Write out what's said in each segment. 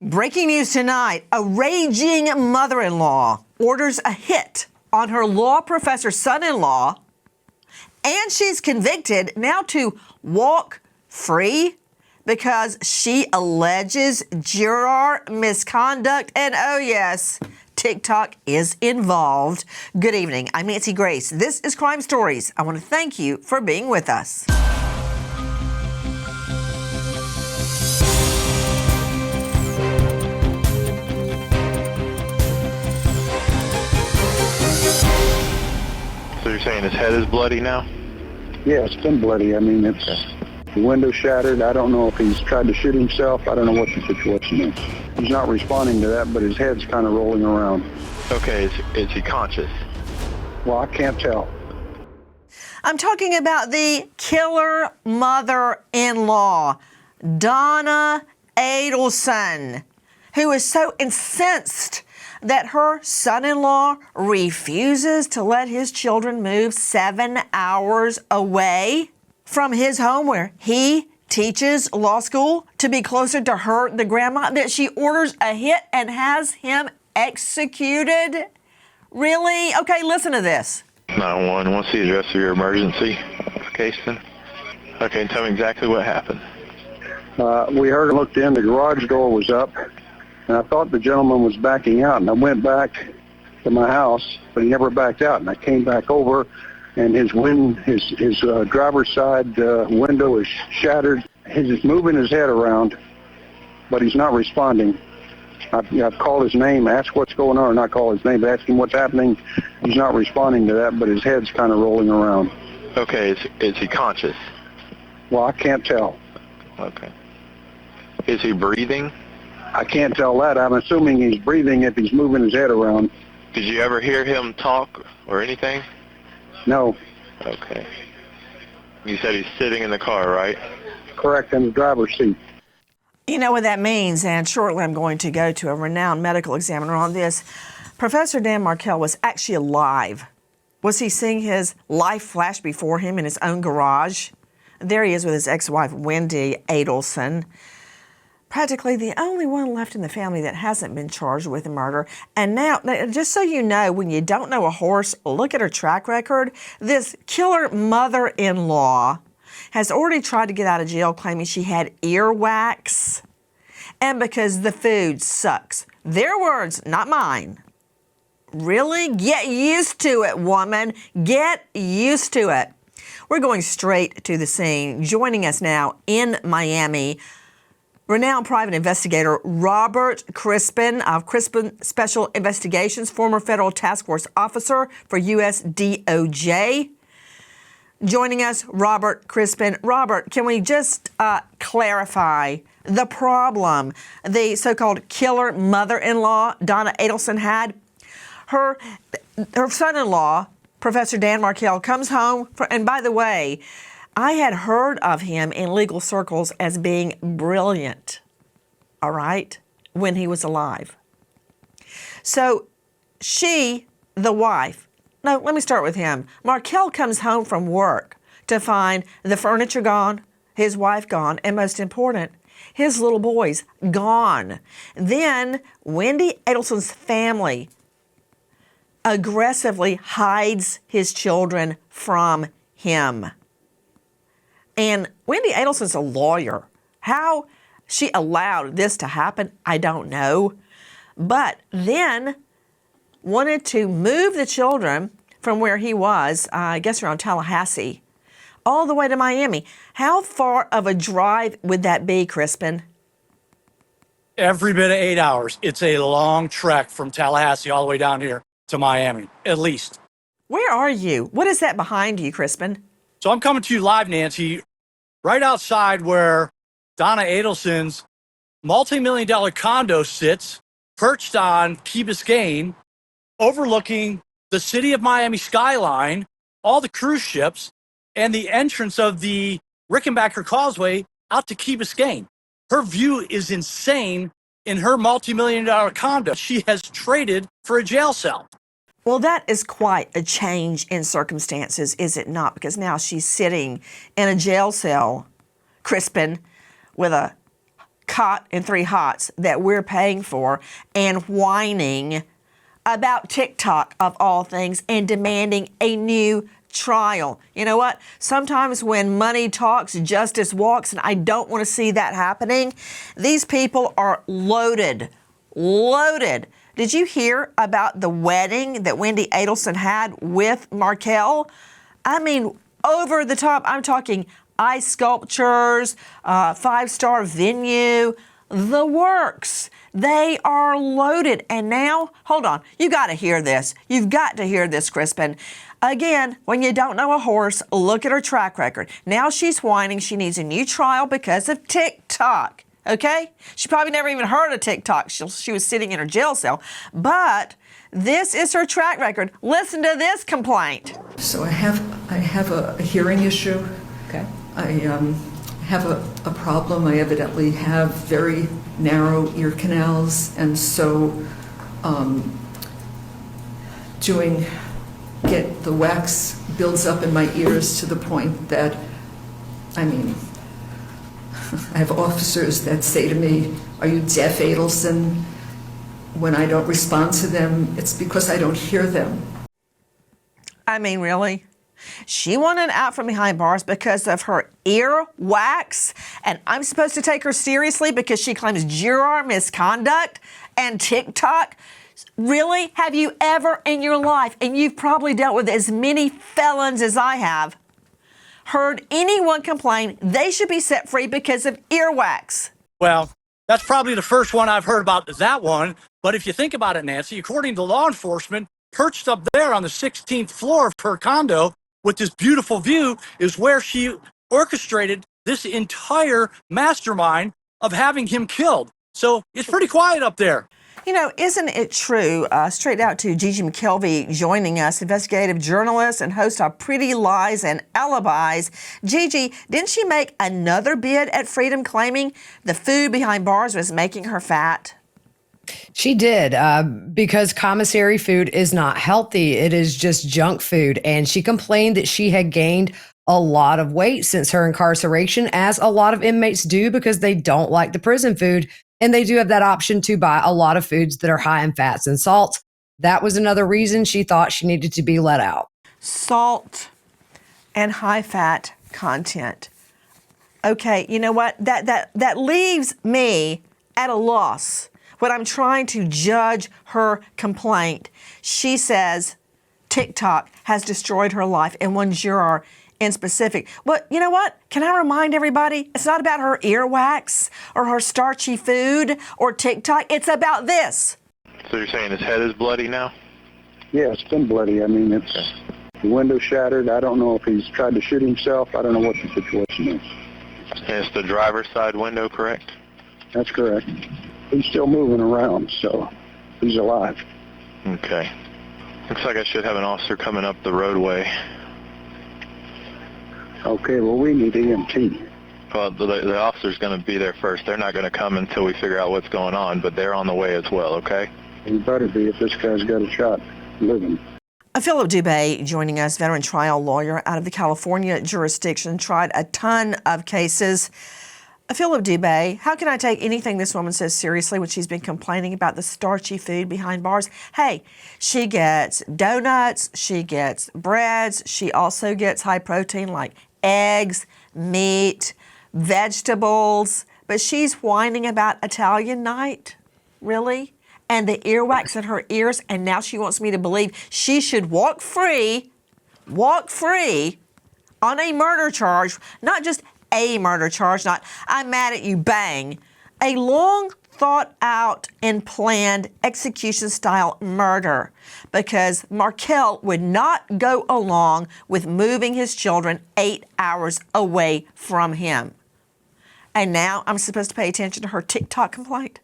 Breaking news tonight, a raging mother-in-law orders a hit on her law professor son-in-law, and she's convicted now to walk free because she alleges juror misconduct. And oh yes, TikTok is involved. Good evening, I'm Nancy Grace. This is Crime Stories. I want to thank you for being with us. So you're saying his head is bloody now? Yeah, it's been bloody. I mean, it's the window shattered. I don't know if he's tried to shoot himself. I don't know what the situation is. He's not responding to that, but his head's kind of rolling around. Okay, is he conscious? Well, I can't tell. I'm talking about the killer mother-in-law, Donna Adelson, who is so incensed that her son-in-law refuses to let his children move 7 hours away from his home where he teaches law school to be closer to her, the grandma, that she orders a hit and has him executed. Really? Okay, listen to this. 911, what's the address of your emergency case then? Okay, tell me exactly what happened. We heard him looked in. The garage door was up, and I thought the gentleman was backing out, and I went back to my house, but he never backed out, and I came back over, and his driver's side window is shattered. He's moving his head around, but he's not responding. I've called his name, asked what's going on, or not call his name, but asked him what's happening. He's not responding to that, but his head's kind of rolling around. Okay, is he conscious? Well, I can't tell. Okay. Is he breathing? I can't tell that. I'm assuming he's breathing if he's moving his head around. Did you ever hear him talk or anything? No. Okay. You said he's sitting in the car, right? Correct, in the driver's seat. You know what that means, and shortly I'm going to go to a renowned medical examiner on this. Professor Dan Markell was actually alive. Was he seeing his life flash before him in his own garage? There he is with his ex-wife, Wendy Adelson. Practically the only one left in the family that hasn't been charged with murder. And now, just so you know, when you don't know a horse, look at her track record. This killer mother-in-law has already tried to get out of jail claiming she had earwax and because the food sucks. Their words, not mine. Really? Get used to it, woman. Get used to it. We're going straight to the scene. Joining us now in Miami, renowned private investigator Robert Crispin of Crispin Special Investigations, former federal task force officer for U.S. DOJ. Joining us, Robert Crispin. Robert, can we just clarify the problem the so-called killer mother-in-law, Donna Adelson, had? Her son-in-law, Professor Dan Markell, comes home, and by the way, I had heard of him in legal circles as being brilliant, all right, when he was alive. So she, the wife, no, let me start with him. Markell comes home from work to find the furniture gone, his wife gone, and most important, his little boys gone. Then Wendy Adelson's family aggressively hides his children from him. And Wendy Adelson's a lawyer. How she allowed this to happen, I don't know. But then wanted to move the children from where he was, I guess around Tallahassee, all the way to Miami. How far of a drive would that be, Crispin? Every bit of 8 hours. It's a long trek from Tallahassee all the way down here to Miami, at least. Where are you? What is that behind you, Crispin? So I'm coming to you live, Nancy, right outside where Donna Adelson's multi-million-dollar condo sits, perched on Key Biscayne, overlooking the city of Miami skyline, all the cruise ships, and the entrance of the Rickenbacker Causeway out to Key Biscayne. Her view is insane in her multi-million-dollar condo. She has traded for a jail cell. Well, that is quite a change in circumstances, is it not? Because now she's sitting in a jail cell, Crispin, with a cot and 3 hots that we're paying for and whining about TikTok of all things and demanding a new trial. You know what? Sometimes when money talks, justice walks, and I don't want to see that happening. These people are loaded. Did you hear about the wedding that Wendy Adelson had with Markel? I mean, over the top. I'm talking ice sculptures, 5-star venue, the works. They are loaded. And now, hold on, you got to hear this. You've got to hear this, Crispin. Again, when you don't know a horse, look at her track record. Now she's whining she needs a new trial because of TikTok. Okay? She probably never even heard of TikTok. She was sitting in her jail cell. But this is her track record. Listen to this complaint. So I have a hearing issue. Okay. I have a problem. I evidently have very narrow ear canals, and so get the wax builds up in my ears to the point that, I mean, I have officers that say to me, "Are you deaf, Adelson?" When I don't respond to them, it's because I don't hear them. I mean, really? She wanted out from behind bars because of her ear wax, and I'm supposed to take her seriously because she claims Juror, Misconduct, and TikTok? Really? Have you ever in your life, and you've probably dealt with as many felons as I have, heard anyone complain they should be set free because of earwax? Well, that's probably the first one I've heard about that one. But if you think about it, Nancy, according to law enforcement, perched up there on the 16th floor of her condo with this beautiful view is where she orchestrated this entire mastermind of having him killed. So it's pretty quiet up there. You know, isn't it true? Straight out to Gigi McKelvey joining us, investigative journalist and host of Pretty Lies and Alibis. Gigi, didn't she make another bid at freedom claiming the food behind bars was making her fat? She did, because commissary food is not healthy. It is just junk food. And she complained that she had gained a lot of weight since her incarceration, as a lot of inmates do because they don't like the prison food. And they do have that option to buy a lot of foods that are high in fats and salt. That was another reason she thought she needed to be let out. Salt and high fat content. Okay, you know what? That leaves me at a loss when I'm trying to judge her complaint. She says TikTok has destroyed her life, and one juror in specific. But you know what? Can I remind everybody? It's not about her earwax or her starchy food or TikTok. It's about this. So you're saying his head is bloody now? Yeah, it's been bloody. I mean, it's the window shattered. I don't know if he's tried to shoot himself. I don't know what the situation is. And it's the driver's side window, correct? That's correct. He's still moving around, so he's alive. Okay. Looks like I should have an officer coming up the roadway. Okay, well, we need EMT. Well, the officer's going to be there first. They're not going to come until we figure out what's going on, but they're on the way as well, okay? He better be if this guy's got a shot living. Philip Dubé joining us, veteran trial lawyer out of the California jurisdiction, tried a ton of cases. Philip Dubé, how can I take anything this woman says seriously when she's been complaining about the starchy food behind bars? Hey, she gets donuts, she gets breads, she also gets high protein like eggs, meat, vegetables, but she's whining about Italian night? Really? And the earwax in her ears, and now she wants me to believe she should walk free on a murder charge, not just a murder charge, not I'm mad at you, bang. A long thought out and planned execution style murder because Markel would not go along with moving his children 8 hours away from him. And now I'm supposed to pay attention to her TikTok complaint?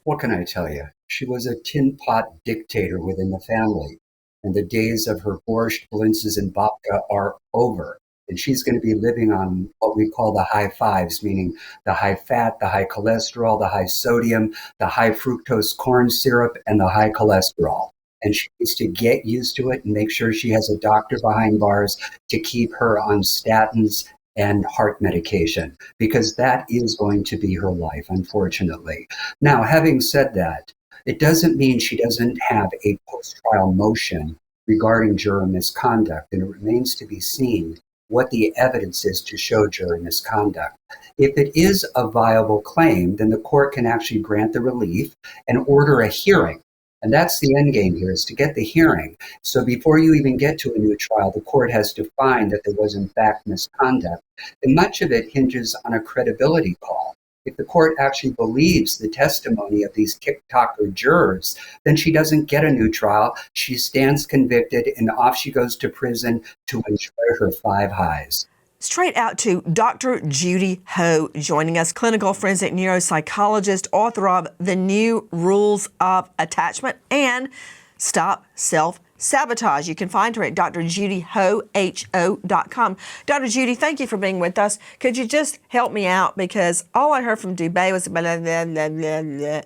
What can I tell you? She was a tin pot dictator within the family, and the days of her borscht, blintzes, and babka are over. And she's going to be living on what we call the high fives, meaning the high fat, the high cholesterol, the high sodium, the high fructose corn syrup, and the high cholesterol. And she needs to get used to it and make sure she has a doctor behind bars to keep her on statins and heart medication, because that is going to be her life, unfortunately. Now, having said that, it doesn't mean she doesn't have a post-trial motion regarding juror misconduct, and it remains to be seen what the evidence is to show juror misconduct. If it is a viable claim, then the court can actually grant the relief and order a hearing. And that's the end game here, is to get the hearing. So before you even get to a new trial, the court has to find that there was in fact misconduct. And much of it hinges on a credibility call. If the court actually believes the testimony of these TikToker jurors, then she doesn't get a new trial. She stands convicted and off she goes to prison to enjoy her 5 highs. Straight out to Dr. Judy Ho joining us, clinical forensic neuropsychologist, author of The New Rules of Attachment and Stop Self-Sabotage. You can find her at drjudyho.com. Dr. Judy, thank you for being with us. Could you just help me out? Because all I heard from Dubé was blah, blah, blah, blah, blah.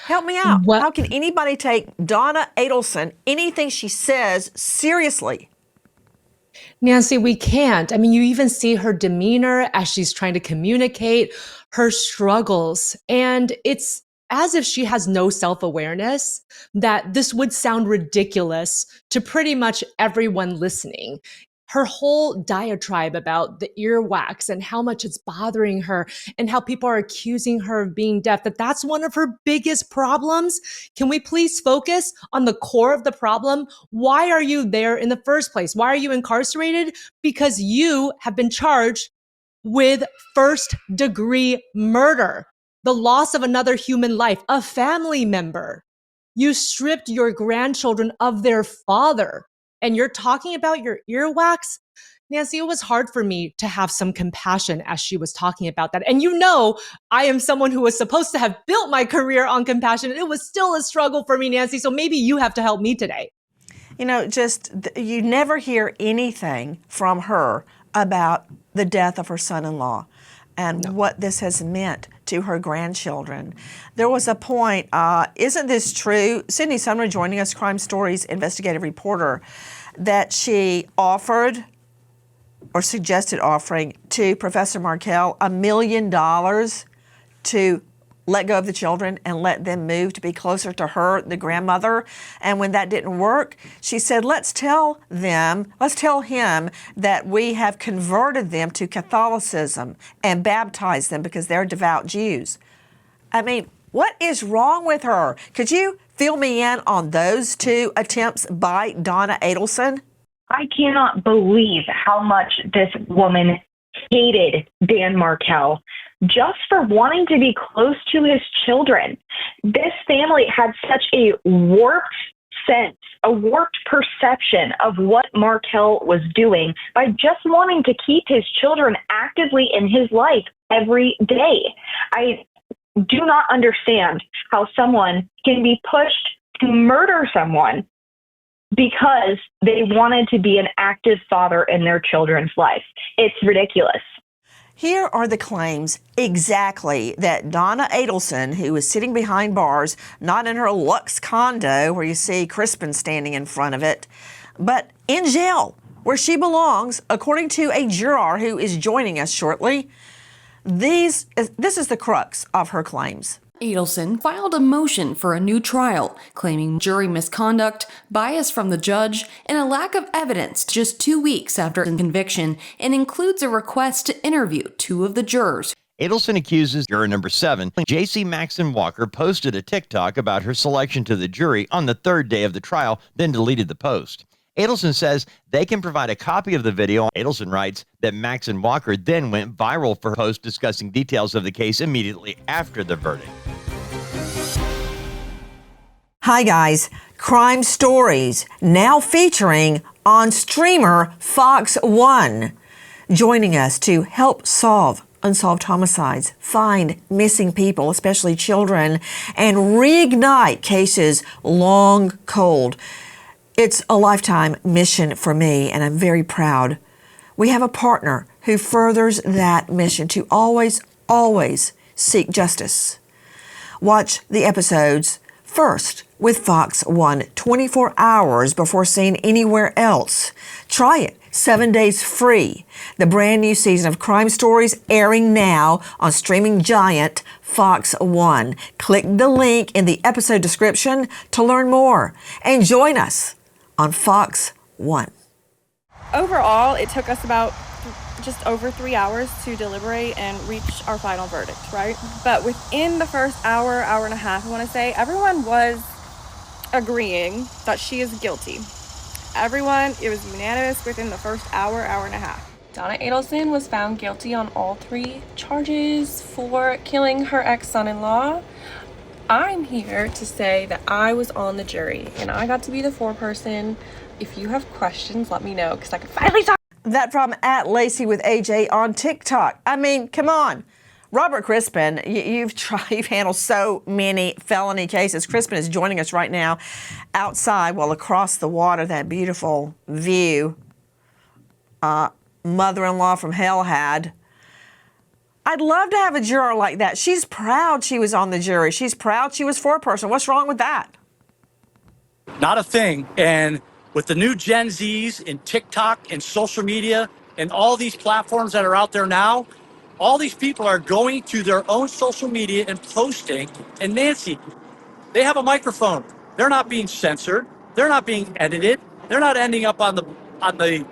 Help me out. What? How can anybody take Donna Adelson, anything she says, seriously? Nancy, we can't. I mean, you even see her demeanor as she's trying to communicate her struggles. And it's as if she has no self-awareness that this would sound ridiculous to pretty much everyone listening. Her whole diatribe about the earwax and how much it's bothering her and how people are accusing her of being deaf, that's one of her biggest problems. Can we please focus on the core of the problem? Why are you there in the first place? Why are you incarcerated? Because you have been charged with first-degree murder, the loss of another human life, a family member. You stripped your grandchildren of their father. And you're talking about your earwax? Nancy, it was hard for me to have some compassion as she was talking about that. And you know, I am someone who was supposed to have built my career on compassion. It was still a struggle for me, Nancy. So maybe you have to help me today. You know, you never hear anything from her about the death of her son-in-law and what this has meant to her grandchildren. There was a point, isn't this true? Sydney Sumner joining us, Crime Stories investigative reporter, that she offered or suggested offering to Professor Markell $1 million to let go of the children and let them move to be closer to her, the grandmother. And when that didn't work, she said, let's tell him that we have converted them to Catholicism and baptized them because they're devout Jews. I mean, what is wrong with her? Could you fill me in on those 2 attempts by Donna Adelson? I cannot believe how much this woman hated Dan Markell just for wanting to be close to his children. This family had such a warped sense, a warped perception of what Markell was doing by just wanting to keep his children actively in his life every day. I do not understand how someone can be pushed to murder someone because they wanted to be an active father in their children's life. It's ridiculous. Here are the claims exactly that Donna Adelson, who is sitting behind bars, not in her Lux condo where you see Crispin standing in front of it, but in jail where she belongs, according to a juror who is joining us shortly. This is the crux of her claims. Adelson filed a motion for a new trial, claiming jury misconduct, bias from the judge, and a lack of evidence just 2 weeks after conviction, and includes a request to interview 2 of the jurors. Adelson accuses juror number 7, J.C. Maxon Walker, posted a TikTok about her selection to the jury on the 3rd day of the trial, then deleted the post. Adelson says they can provide a copy of the video. Adelson writes that Maxon Walker then went viral for her post discussing details of the case immediately after the verdict. Hi guys, Crime Stories, now featuring on streamer Fox 1. Joining us to help solve unsolved homicides, find missing people, especially children, and reignite cases long cold. It's a lifetime mission for me, and I'm very proud. We have a partner who furthers that mission to always, always seek justice. Watch the episodes first with Fox 1 24 hours before seeing anywhere else. Try it. 7 days free. The brand new season of Crime Stories airing now on streaming giant Fox One. Click the link in the episode description to learn more and join us on Fox One. Overall, it took us about just over 3 hours to deliberate and reach our final verdict, right? But within the first hour, hour and a half, I want to say, everyone was agreeing that she is guilty. Everyone, it was unanimous within the first hour, hour and a half. Donna Adelson was found guilty on all 3 charges for killing her ex-son-in-law. I'm here to say that I was on the jury and I got to be the foreperson. If you have questions, let me know because I can finally talk. That from @Lacey with AJ on TikTok. I mean, come on. Robert Crispin, you've handled so many felony cases. Crispin is joining us right now outside, well, across the water, that beautiful view mother-in-law from hell had. I'd love to have a juror like that. She's proud she was on the jury. She's proud she was foreperson. What's wrong with that? Not a thing. And with the new Gen Zs and TikTok and social media and all these platforms that are out there now, all these people are going to their own social media and posting. And Nancy, they have a microphone. They're not being censored. They're not being edited. They're not ending up on the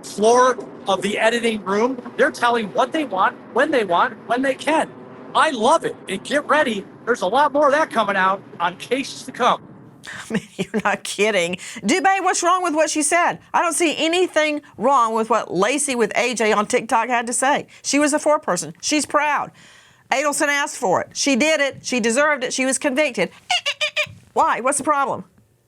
floor of the editing room. They're telling what they want, when they can. I love it. And get ready. There's a lot more of that coming out on cases to come. I mean, you're not kidding. Dubé, what's wrong with what she said? I don't see anything wrong with what Lacey with AJ on TikTok had to say. She was a foreperson. She's proud. Adelson asked for it. She did it. She deserved it. She was convicted. Why? What's the problem?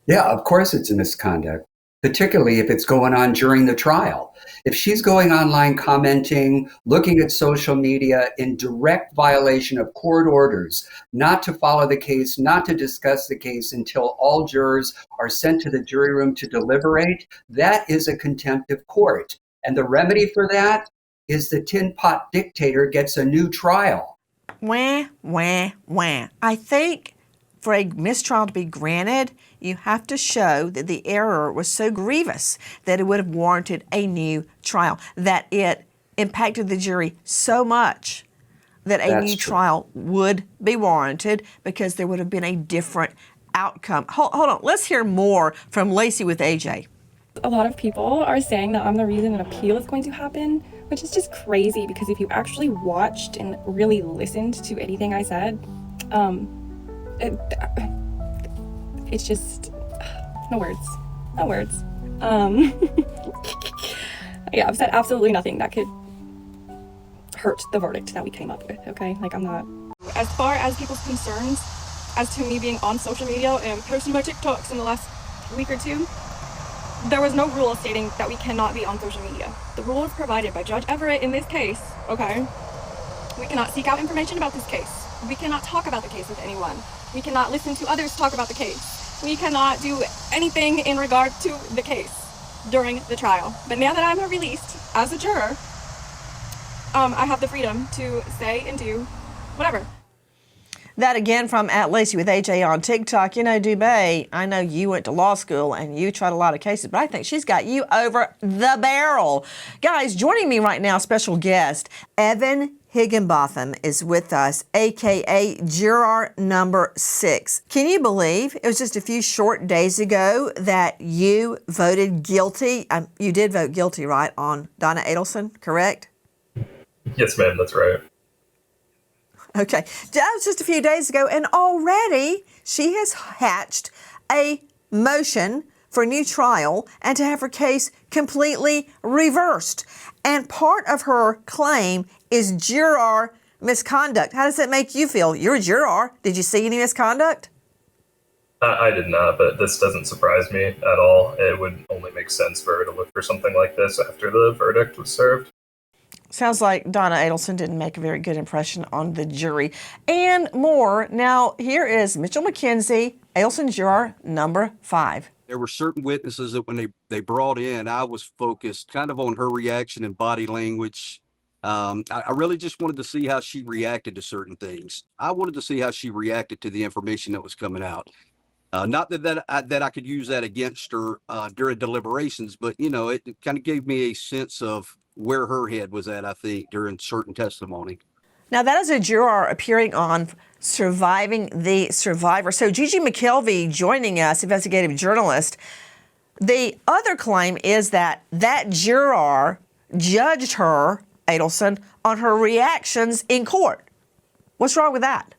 Yeah, of course it's a misconduct, particularly if it's going on during the trial. If she's going online commenting, looking at social media in direct violation of court orders, not to follow the case, not to discuss the case until all jurors are sent to the jury room to deliberate, that is a contempt of court. And the remedy for that is the tin pot dictator gets a new trial. Wah, wah, wah. I think for a mistrial to be granted, you have to show that the error was so grievous that it would have warranted a new trial, that it impacted the jury so much that a new trial would be warranted because there would have been a different outcome. Hold on. Let's hear more from Lacey with AJ. A lot of people are saying that I'm the reason an appeal is going to happen, which is just crazy because if you actually watched and really listened to anything I said, it's just no words. Yeah, I've said absolutely nothing that could hurt the verdict that we came up with, okay? Like, I'm not. As far as people's concerns as to me being on social media and posting my TikToks in the last week or two, there was no rule stating that we cannot be on social media. The rule is provided by Judge Everett in this case, okay? We cannot seek out information about this case. We cannot talk about the case with anyone. We cannot listen to others talk about the case. We cannot do anything in regard to the case during the trial. But now that I'm released as a juror, I have the freedom to say and do whatever. That again from @Lacey with AJ on TikTok. You know, Dubé, I know you went to law school and you tried a lot of cases, but I think she's got you over the barrel. Guys, joining me right now, special guest, Evan Higginbotham is with us, a.k.a. Juror number 6. Can you believe it was just a few short days ago that you voted guilty? You did vote guilty, right, on Donna Adelson, correct? Yes, ma'am, that's right. Okay, that was just a few days ago, and already she has hatched a motion for a new trial and to have her case completely reversed. And part of her claim is juror misconduct. How does that make you feel? You're a juror. Did you see any misconduct? I did not, but this doesn't surprise me at all. It would only make sense for her to look for something like this after the verdict was served. Sounds like Donna Adelson didn't make a very good impression on the jury. And more. Now, here is Mitchell McKenzie, Adelson juror number 5. There were certain witnesses that when they brought in, I was focused kind of on her reaction and body language. I really just wanted to see how she reacted to certain things. I wanted to see how she reacted to the information that was coming out. Not that I could use that against her during deliberations, but it kind of gave me a sense of where her head was at, I think, during certain testimony. Now, that is a juror appearing on Surviving the Survivor. So Gigi McKelvey joining us, investigative journalist. The other claim is that juror judged her, Adelson, on her reactions in court. What's wrong with that?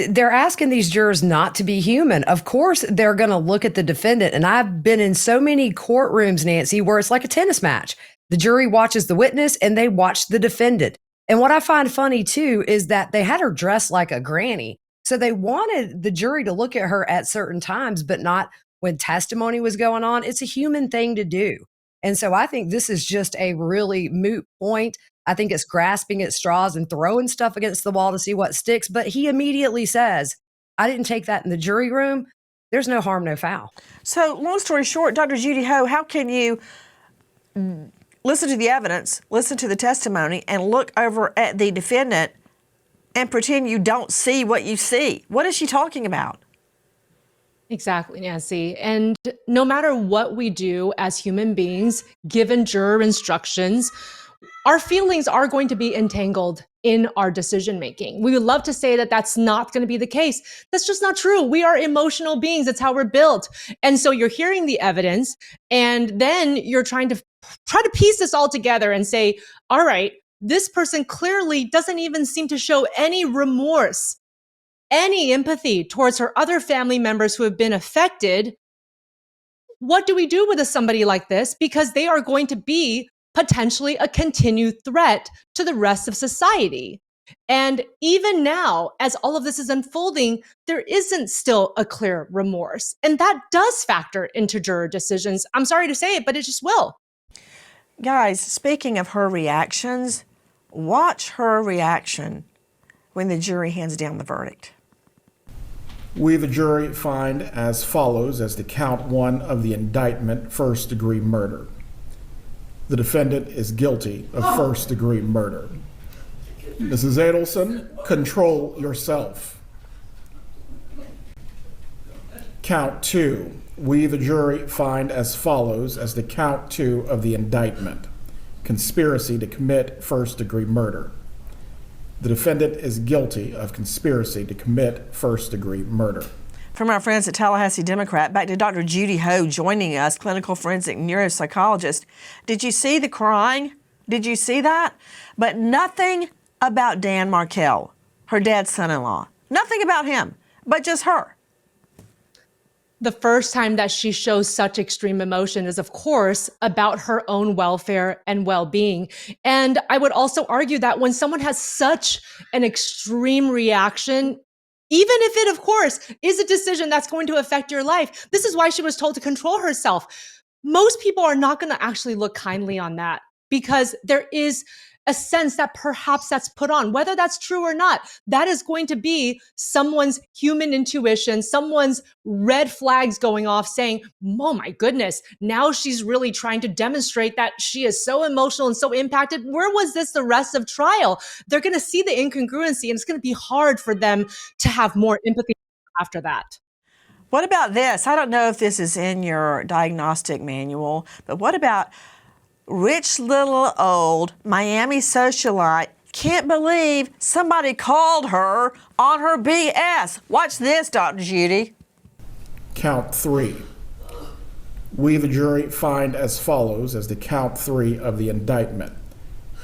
They're asking these jurors not to be human. Of course, they're going to look at the defendant. And I've been in so many courtrooms, Nancy, where it's like a tennis match. The jury watches the witness and they watch the defendant. And what I find funny, too, is that they had her dressed like a granny. So they wanted the jury to look at her at certain times, but not when testimony was going on. It's a human thing to do. And so I think this is just a really moot point. I think it's grasping at straws and throwing stuff against the wall to see what sticks. But he immediately says, I didn't take that in the jury room. There's no harm, no foul. So long story short, Dr. Judy Ho, how can you listen to the evidence, listen to the testimony, and look over at the defendant and pretend you don't see what you see? What is she talking about? Exactly, Nancy. And no matter what we do as human beings, given juror instructions, our feelings are going to be entangled in our decision making. We would love to say that that's not going to be the case. That's just not true. We are emotional beings. That's how we're built. And so you're hearing the evidence, and then you're trying to piece this all together and say, all right, this person clearly doesn't even seem to show any remorse, any empathy towards her other family members who have been affected. What do we do with somebody like this? Because they are going to be potentially a continued threat to the rest of society. And even now, as all of this is unfolding, there isn't still a clear remorse. And that does factor into juror decisions. I'm sorry to say it, but it just will. Guys, speaking of her reactions, watch her reaction when the jury hands down the verdict. We, the jury, find as follows as to count one of the indictment, first-degree murder. The defendant is guilty of first-degree murder. Mrs. Adelson, control yourself. Count two. We, the jury, find as follows as to count two of the indictment, conspiracy to commit first-degree murder. The defendant is guilty of conspiracy to commit first-degree murder. From our friends at Tallahassee Democrat, back to Dr. Judy Ho joining us, clinical forensic neuropsychologist. Did you see the crying? Did you see that? But nothing about Dan Markell, her dad's son-in-law. Nothing about him, but just her. The first time that she shows such extreme emotion is, of course, about her own welfare and well-being. And I would also argue that when someone has such an extreme reaction, even if it, of course, is a decision that's going to affect your life, this is why she was told to control herself. Most people are not going to actually look kindly on that because there is a sense that perhaps that's put on, whether that's true or not. That is going to be someone's human intuition, someone's red flags going off saying, oh my goodness, now she's really trying to demonstrate that she is so emotional and so impacted. Where was this the rest of trial? They're going to see the incongruency, and it's going to be hard for them to have more empathy after that. What about this? I don't know if this is in your diagnostic manual, but what about rich little old Miami socialite can't believe somebody called her on her BS. Watch this, Dr. Judy. Count three. We, the jury, find as follows as the count three of the indictment,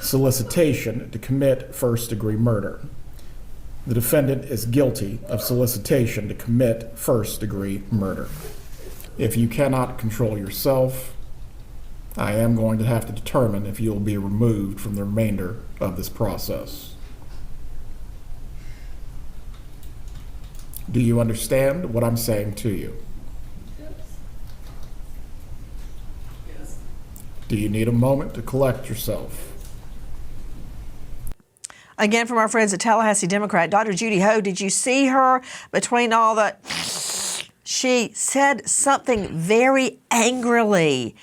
solicitation to commit first-degree murder. The defendant is guilty of solicitation to commit first-degree murder. If you cannot control yourself, I am going to have to determine if you'll be removed from the remainder of this process. Do you understand what I'm saying to you? Yes. Do you need a moment to collect yourself? Again, from our friends at Tallahassee Democrat, Dr. Judy Ho, did you see her between all the... She said something very angrily.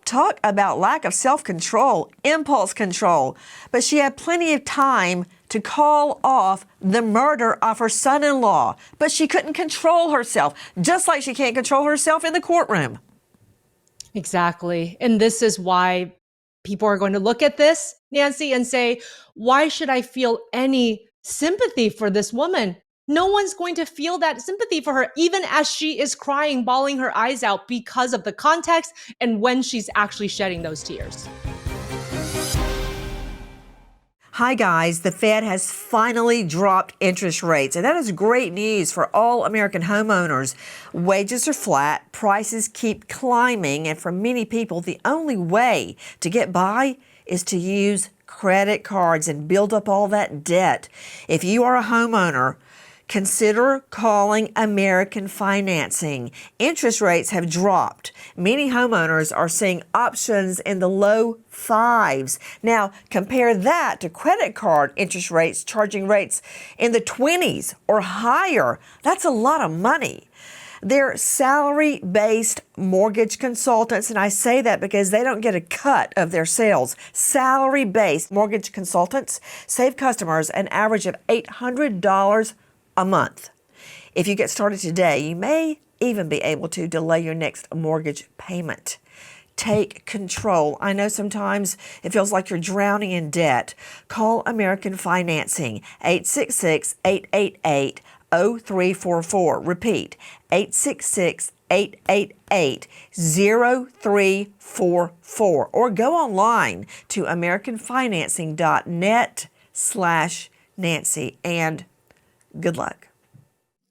Talk about lack of self-control, impulse control. But she had plenty of time to call off the murder of her son-in-law, but she couldn't control herself, just like she can't control herself in the courtroom. Exactly. And this is why people are going to look at this, Nancy, and say, why should I feel any sympathy for this woman? No one's going to feel that sympathy for her, even as she is crying, bawling her eyes out because of the context and when she's actually shedding those tears. Hi guys, the Fed has finally dropped interest rates, and that is great news for all American homeowners. Wages are flat, prices keep climbing, and for many people, the only way to get by is to use credit cards and build up all that debt. If you are a homeowner, consider calling American Financing. Interest rates have dropped. Many homeowners are seeing options in the low fives. Now, compare that to credit card interest rates, charging rates in the 20s or higher. That's a lot of money. They're salary-based mortgage consultants, and I say that because they don't get a cut of their sales. Salary-based mortgage consultants save customers an average of $800 a month. If you get started today, you may even be able to delay your next mortgage payment. Take control. I know sometimes it feels like you're drowning in debt. Call American Financing, 866-888-0344. Repeat, 866-888-0344. Or go online to americanfinancing.net/Nancy. And good luck.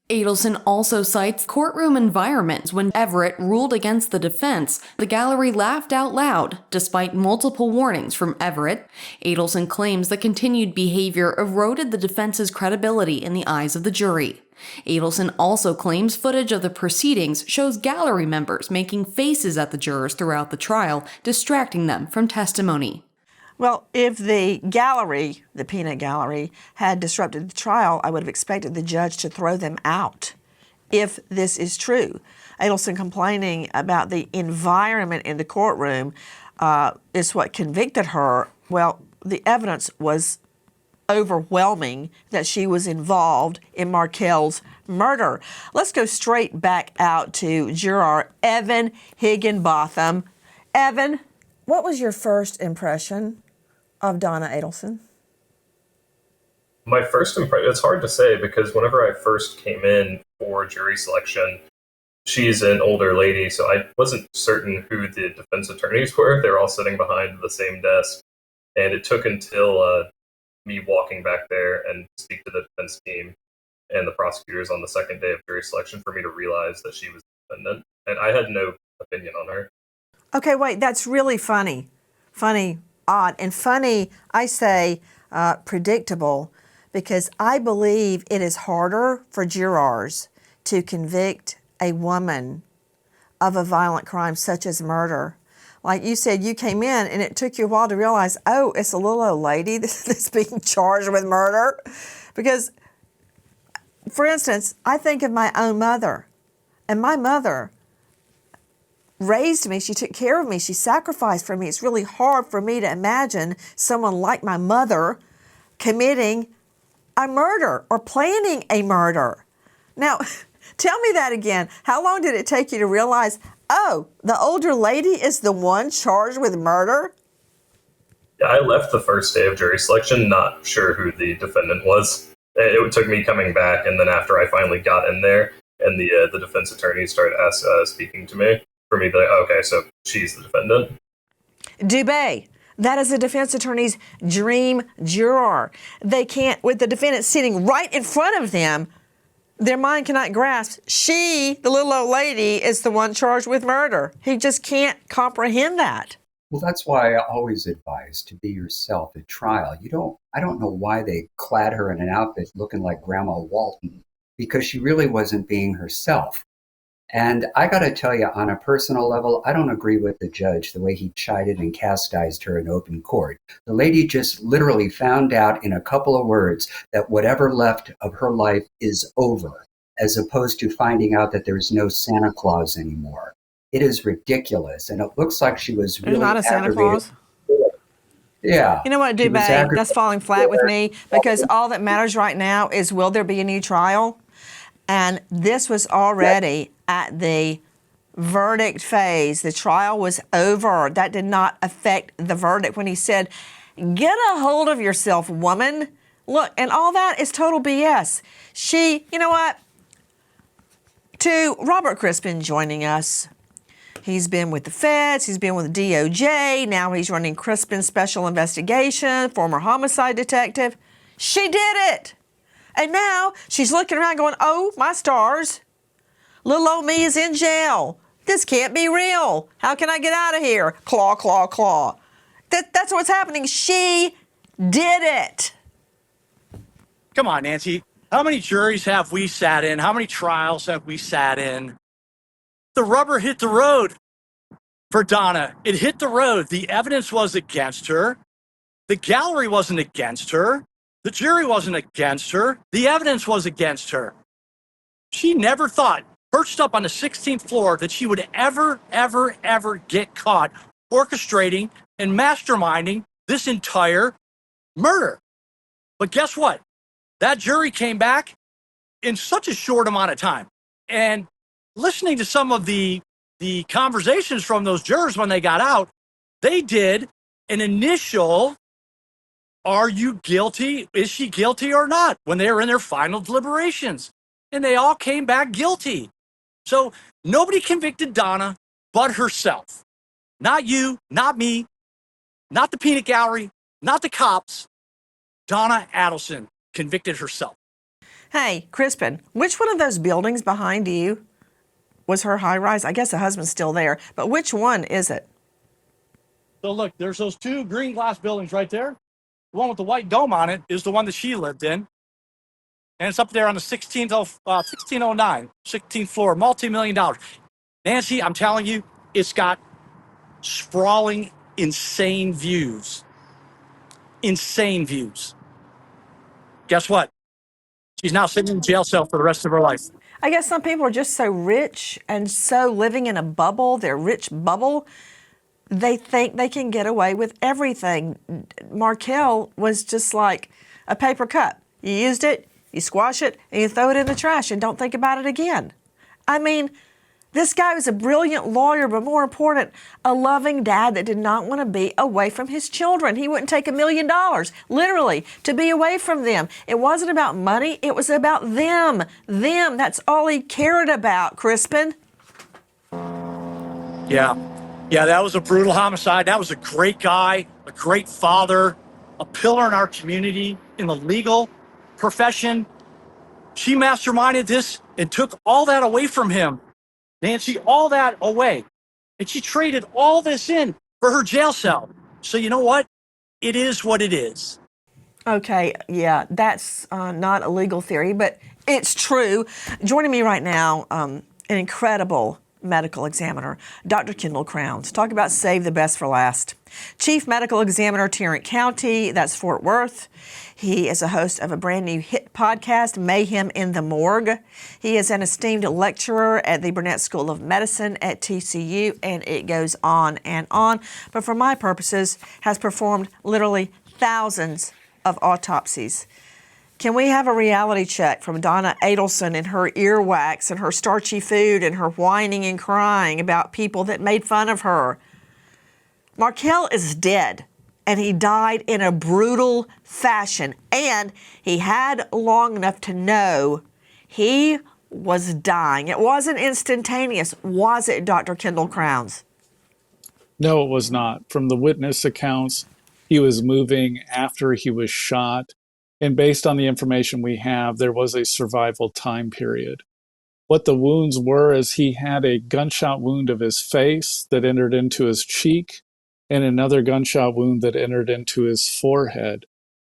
Adelson also cites courtroom environments. When Everett ruled against the defense, the gallery laughed out loud, despite multiple warnings from Everett. Adelson claims the continued behavior eroded the defense's credibility in the eyes of the jury. Adelson also claims footage of the proceedings shows gallery members making faces at the jurors throughout the trial, distracting them from testimony. Well, if the gallery, the peanut gallery, had disrupted the trial, I would have expected the judge to throw them out. If this is true, Adelson complaining about the environment in the courtroom is what convicted her. Well, the evidence was overwhelming that she was involved in Markel's murder. Let's go straight back out to juror Evan Higginbotham. Evan, what was your first impression of Donna Adelson? My first impression, it's hard to say because whenever I first came in for jury selection, she's an older lady, so I wasn't certain who the defense attorneys were. They're all sitting behind the same desk. And it took until me walking back there and speak to the defense team and the prosecutors on the second day of jury selection for me to realize that she was the defendant. And I had no opinion on her. Okay, wait, that's really funny. Funny, odd. And funny, I say predictable, because I believe it is harder for jurors to convict a woman of a violent crime such as murder. Like you said, you came in and it took you a while to realize, oh, it's a little old lady that's being charged with murder. Because, for instance, I think of my own mother. And my mother raised me. She took care of me. She sacrificed for me. It's really hard for me to imagine someone like my mother committing a murder or planning a murder. Now, tell me that again. How long did it take you to realize, oh, the older lady is the one charged with murder? Yeah, I left the first day of jury selection not sure who the defendant was. It took me coming back, and then after I finally got in there and the defense attorney started speaking to me, for me to be like, okay, so she's the defendant. Dubé, that is a defense attorney's dream juror. They can't, with the defendant sitting right in front of them, their mind cannot grasp she, the little old lady, is the one charged with murder. He just can't comprehend that. Well, that's why I always advise to be yourself at trial. I don't know why they clad her in an outfit looking like Grandma Walton, because she really wasn't being herself. And I got to tell you, on a personal level, I don't agree with the judge, the way he chided and chastised her in open court. The lady just literally found out in a couple of words that whatever left of her life is over, as opposed to finding out that there's no Santa Claus anymore. It is ridiculous. And it looks like she was really There's not a Santa aggravated. Claus? Yeah. You know what, She was Dubay? That's aggravated. falling flat with me because all that matters right now is will there be a new trial? And this was already at the verdict phase. The trial was over. That did not affect the verdict when he said, "Get a hold of yourself, woman." Look, and all that is total BS. You know what? To Robert Crispin joining us. He's been with the feds, he's been with the DOJ, now he's running Crispin Special Investigation, former homicide detective. She did it! And now she's looking around going, oh, my stars. Little old me is in jail. This can't be real. How can I get out of here? Claw, claw, claw. That's what's happening. She did it. Come on, Nancy. How many juries have we sat in? How many trials have we sat in? The rubber hit the road for Donna. It hit the road. The evidence was against her. The gallery wasn't against her. The jury wasn't against her. The evidence was against her. She never thought, perched up on the 16th floor, that she would ever, ever, ever get caught orchestrating and masterminding this entire murder. But guess what? That jury came back in such a short amount of time. And listening to some of the conversations from those jurors when they got out, they did an initial, are you guilty? Is she guilty or not? When they were in their final deliberations. And they all came back guilty. So nobody convicted Donna but herself. Not you, not me, not the peanut gallery, not the cops. Donna Adelson convicted herself. Hey, Crispin, which one of those buildings behind you was her high rise? I guess the husband's still there, but which one is it? So look, there's those two green glass buildings right there. The one with the white dome on it is the one that she lived in. And it's up there on the 1609, 16th floor, multi-million dollars. Nancy, I'm telling you, it's got sprawling, insane views. Insane views. Guess what? She's now sitting in a jail cell for the rest of her life. I guess some people are just so rich and so living in a bubble, their rich bubble, they think they can get away with everything. Markel was just like a paper cup. You used it, you squash it, and you throw it in the trash and don't think about it again. I mean, this guy was a brilliant lawyer, but more important, a loving dad that did not want to be away from his children. He wouldn't take $1 million, literally, to be away from them. It wasn't about money. It was about them. Them. That's all he cared about, Crispin. Yeah, that was a brutal homicide. That was a great guy, a great father, a pillar in our community, in the legal profession. She masterminded this and took all that away from him. Nancy, all that away. And she traded all this in for her jail cell. So you know what? It is what it is. Okay, yeah, that's not a legal theory, but it's true. Joining me right now, an incredible medical examiner, Dr. Kendall Crowns. Talk about save the best for last. Chief Medical Examiner, Tarrant County, that's Fort Worth. He is a host of a brand new hit podcast, Mayhem in the Morgue. He is an esteemed lecturer at the Burnett School of Medicine at TCU, and it goes on and on. But for my purposes, has performed literally thousands of autopsies. Can we have a reality check from Donna Adelson and her earwax and her starchy food and her whining and crying about people that made fun of her? Markel is dead, and he died in a brutal fashion, and he had long enough to know he was dying. It wasn't instantaneous, was it, Dr. Kendall Crowns? No, it was not. From the witness accounts, he was moving after he was shot. And based on the information we have, there was a survival time period. What the wounds were is he had a gunshot wound of his face that entered into his cheek and another gunshot wound that entered into his forehead.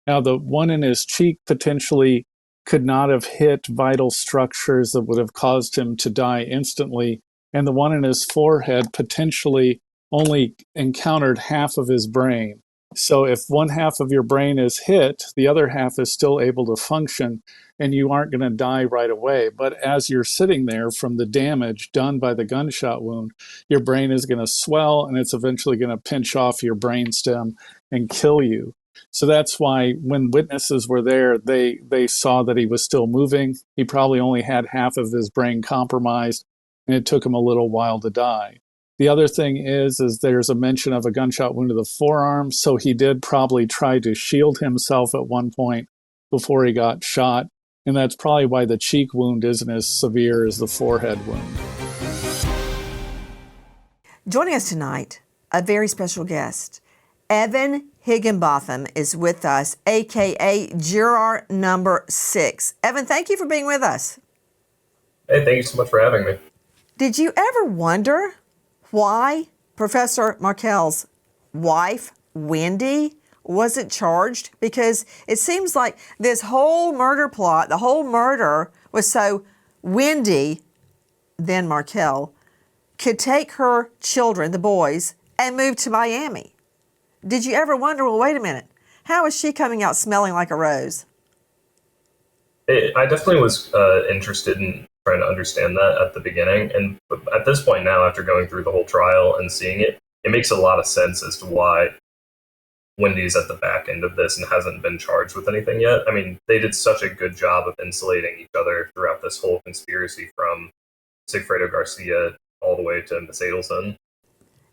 Now, the one in his cheek potentially could not have hit vital structures that would have caused him to die instantly. And the one in his forehead potentially only encountered half of his brain. So if one half of your brain is hit, the other half is still able to function, and you aren't going to die right away. But as you're sitting there from the damage done by the gunshot wound, your brain is going to swell, and it's eventually going to pinch off your brainstem, and kill you. So that's why when witnesses were there, they saw that he was still moving. He probably only had half of his brain compromised, and it took him a little while to die. The other thing is there's a mention of a gunshot wound to the forearm, so he did probably try to shield himself at one point before he got shot, and that's probably why the cheek wound isn't as severe as the forehead wound. Joining us tonight, a very special guest. Evan Higginbotham is with us, aka Juror number 6. Evan, thank you for being with us. Hey, thank you so much for having me. Did you ever wonder why Professor Markel's wife, Wendy, wasn't charged? Because it seems like this whole murder plot, the whole murder was so Wendy, then Markel, could take her children, the boys, and move to Miami. Did you ever wonder, well, wait a minute, how is she coming out smelling like a rose? I definitely was interested in trying to understand that at the beginning. And at this point now, after going through the whole trial and seeing it, it makes a lot of sense as to why Wendy's at the back end of this and hasn't been charged with anything yet. I mean, they did such a good job of insulating each other throughout this whole conspiracy, from Sigfredo Garcia all the way to Miss Adelson.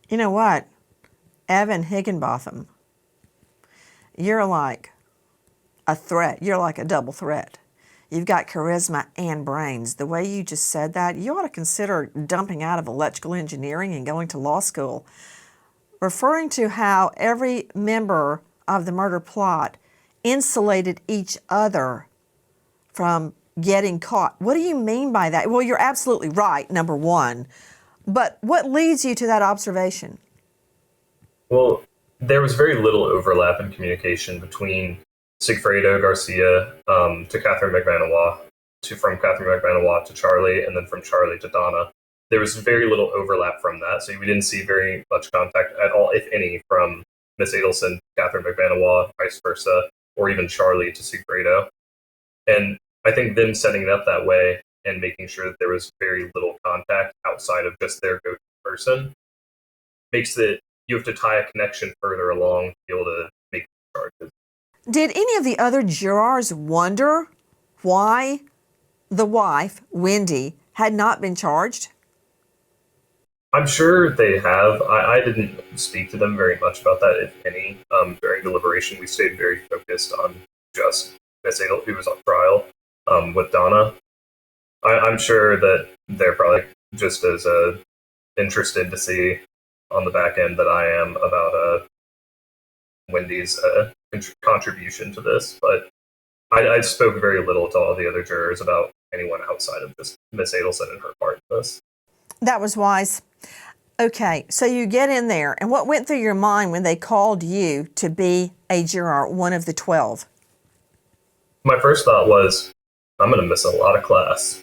You know what? Evan Higginbotham, you're like a threat. You're like a double threat. You've got charisma and brains. The way you just said that, you ought to consider dumping out of electrical engineering and going to law school. Referring to how every member of the murder plot insulated each other from getting caught. What do you mean by that? Well, you're absolutely right, number one. But what leads you to that observation? Well, there was very little overlap in communication between Sigfredo Garcia to Catherine McVanois, from Catherine McVanois to Charlie, and then from Charlie to Donna. There was very little overlap from that, so we didn't see very much contact at all, if any, from Miss Adelson to Catherine McVanois, vice versa, or even Charlie to Sigfredo. And I think them setting it up that way and making sure that there was very little contact outside of just their go-to person makes it, you have to tie a connection further along to be able to make charges. Did any of the other jurors wonder why the wife, Wendy, had not been charged? I'm sure they have. I didn't speak to them very much about that, if any. During deliberation, we stayed very focused on just Miss Adel, who was on trial, with Donna. I'm sure that they're probably just as interested to see on the back end that I am about Wendy's contribution to this, but I spoke very little to all the other jurors about anyone outside of just Miss Adelson and her part in this. That was wise. Okay, so you get in there, and what went through your mind when they called you to be a juror, one of the 12? My first thought was, I'm going to miss a lot of class.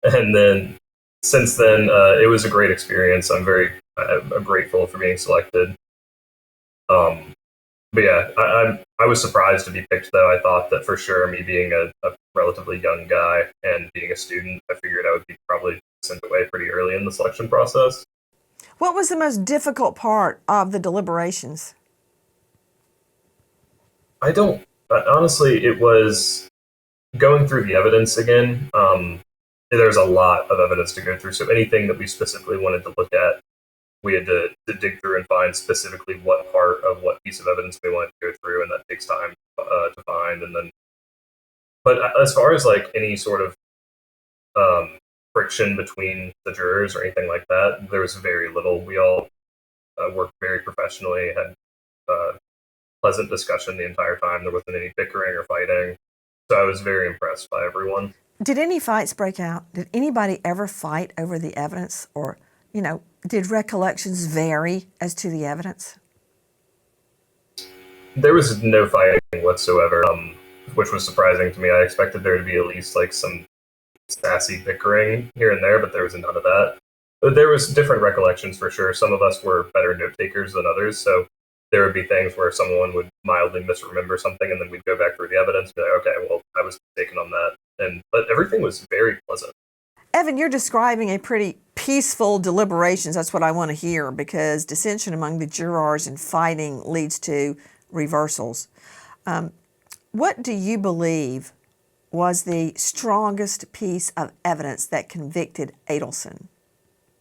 And then, since then, it was a great experience. I'm grateful for being selected. But yeah, I was surprised to be picked, though. I thought that for sure, me being a relatively young guy and being a student, I figured I would be probably sent away pretty early in the selection process. What was the most difficult part of the deliberations? Honestly, it was going through the evidence again. There's a lot of evidence to go through, so anything that we specifically wanted to look at, we had to dig through and find specifically what part of what piece of evidence we wanted to go through, and that takes time to find. And then, but as far as like any sort of friction between the jurors or anything like that, there was very little. We all worked very professionally, had pleasant discussion the entire time. There wasn't any bickering or fighting, so I was very impressed by everyone. Did any fights break out? Did anybody ever fight over the evidence, or, did recollections vary as to the evidence? There was no fighting whatsoever, which was surprising to me. I expected there to be at least like some sassy bickering here and there, but there was none of that. But there was different recollections for sure. Some of us were better note takers than others, so there would be things where someone would mildly misremember something, and then we'd go back through the evidence and be like, okay, well, I was mistaken on that. But everything was very pleasant. Evan, you're describing a pretty peaceful deliberations. That's what I want to hear, because dissension among the jurors and fighting leads to reversals. What do you believe was the strongest piece of evidence that convicted Adelson?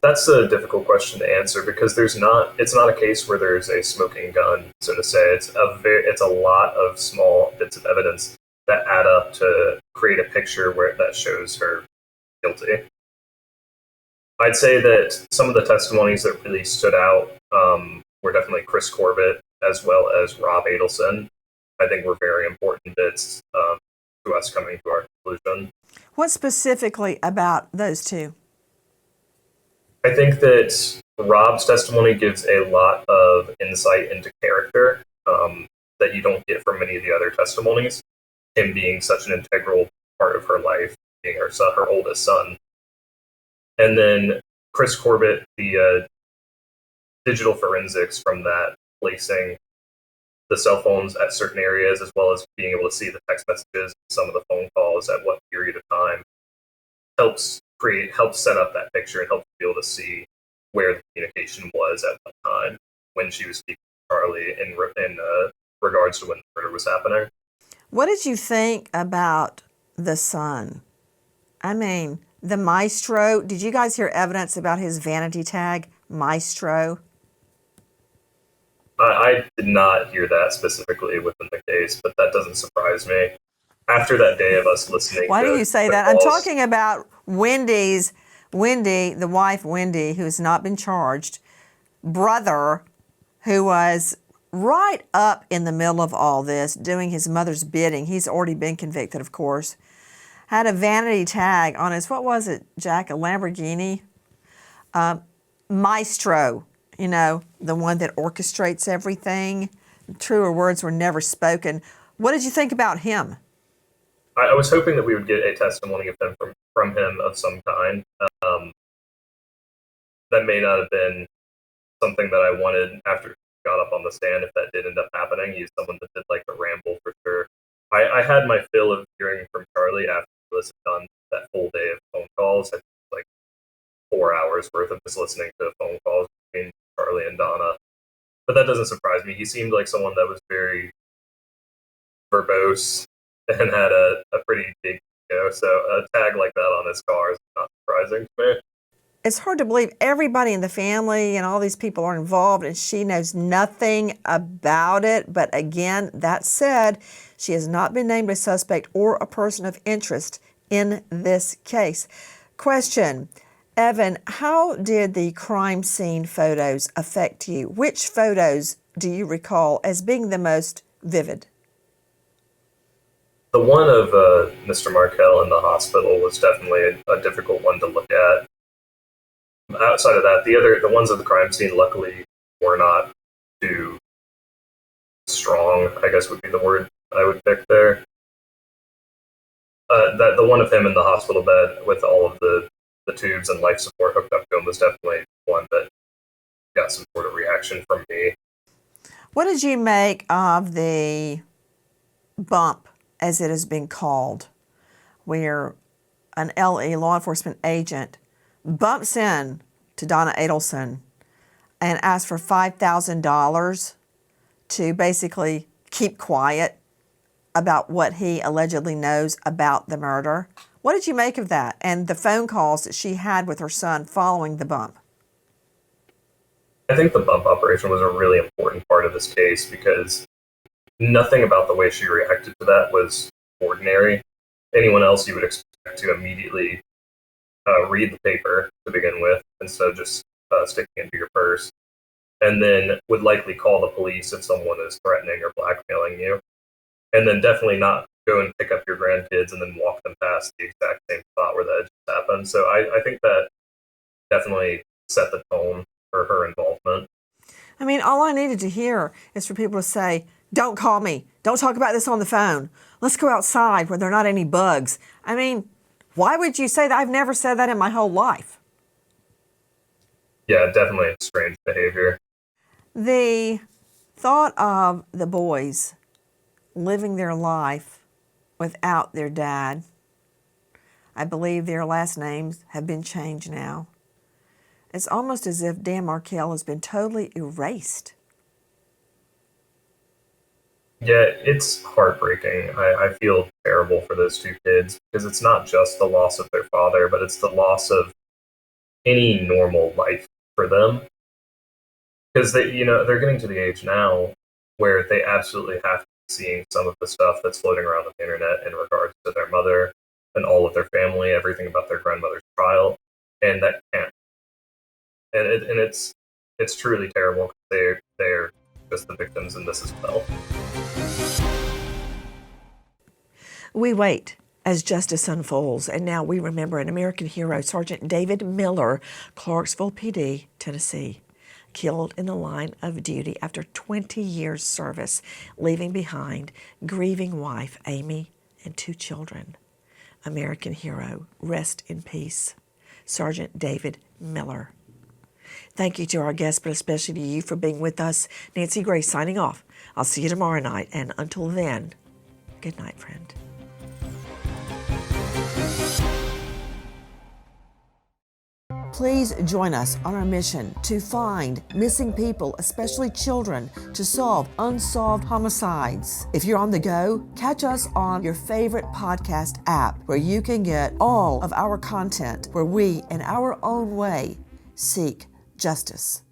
That's a difficult question to answer because it's not a case where there's a smoking gun, so to say. It's a lot of small bits of evidence that add up to create a picture that shows her guilty. I'd say that some of the testimonies that really stood out were definitely Chris Corbett as well as Rob Adelson. I think were very important bits to us coming to our conclusion. What specifically about those two? I think that Rob's testimony gives a lot of insight into character that you don't get from many of the other testimonies. Him being such an integral part of her life, being her oldest son. And then Chris Corbett, the digital forensics from that, placing the cell phones at certain areas, as well as being able to see the text messages, some of the phone calls at what period of time, helps set up that picture and helps be able to see where the communication was at what time when she was speaking to Charlie in regards to when the murder was happening. What did you think about the son? I mean, the maestro. Did you guys hear evidence about his vanity tag, maestro? I did not hear that specifically within the case, but that doesn't surprise me. After that day of us listening, why do you say that? I'm talking about Wendy, the wife Wendy, who has not been charged, brother, who was right up in the middle of all this, doing his mother's bidding. He's already been convicted, of course. Had a vanity tag on his, what was it, Jack? A Lamborghini? Maestro, the one that orchestrates everything. Truer words were never spoken. What did you think about him? I was hoping that we would get a testimony of him from him of some kind. That may not have been something that I wanted after he got up on the stand, if that did end up happening. He's someone that did like to ramble for sure. I had my fill of hearing from Charlie after he was done that full day of phone calls. I think like 4 hours worth of just listening to phone calls between Charlie and Donna. But that doesn't surprise me. He seemed like someone that was very verbose and had a pretty big ego. So a tag like that on his car is not surprising to me. It's hard to believe everybody in the family and all these people are involved and she knows nothing about it. But again, that said, she has not been named a suspect or a person of interest in this case. Question, Evan, how did the crime scene photos affect you? Which photos do you recall as being the most vivid? The one of Mr. Markell in the hospital was definitely a difficult one to look at. Outside of that, the ones of the crime scene, luckily, were not too strong, I guess would be the word I would pick there. The one of him in the hospital bed with all of the tubes and life support hooked up to him was definitely one that got some sort of reaction from me. What did you make of the bump, as it has been called, where an LE law enforcement agent bumps in to Donna Adelson and asks for $5,000 to basically keep quiet about what he allegedly knows about the murder? What did you make of that and the phone calls that she had with her son following the bump? I think the bump operation was a really important part of this case because nothing about the way she reacted to that was ordinary. Anyone else you would expect to immediately read the paper to begin with instead of just sticking it into your purse, and then would likely call the police if someone is threatening or blackmailing you, and then definitely not go and pick up your grandkids and then walk them past the exact same spot where that just happened. So I think that definitely set the tone for her involvement. I mean, all I needed to hear is for people to say, don't call me. Don't talk about this on the phone. Let's go outside where there are not any bugs. I mean, why would you say that? I've never said that in my whole life. Yeah, definitely strange behavior. The thought of the boys living their life without their dad, I believe their last names have been changed now. It's almost as if Dan Markel has been totally erased. Yeah, it's heartbreaking. I feel terrible for those two kids because it's not just the loss of their father, but it's the loss of any normal life for them. Because they're getting to the age now where they absolutely have to be seeing some of the stuff that's floating around on the internet in regards to their mother and all of their family, everything about their grandmother's trial, and that can't. And it's truly terrible. They're just the victims in this as well. We wait as justice unfolds, and now we remember an American hero, Sergeant David Miller, Clarksville PD, Tennessee, killed in the line of duty after 20 years service, leaving behind grieving wife Amy and 2 children. American hero, rest in peace, Sergeant David Miller. Thank you to our guests, but especially to you for being with us. Nancy Grace signing off. I'll see you tomorrow night, and until then, good night, friend. Please join us on our mission to find missing people, especially children, to solve unsolved homicides. If you're on the go, catch us on your favorite podcast app where you can get all of our content where we, in our own way, seek justice.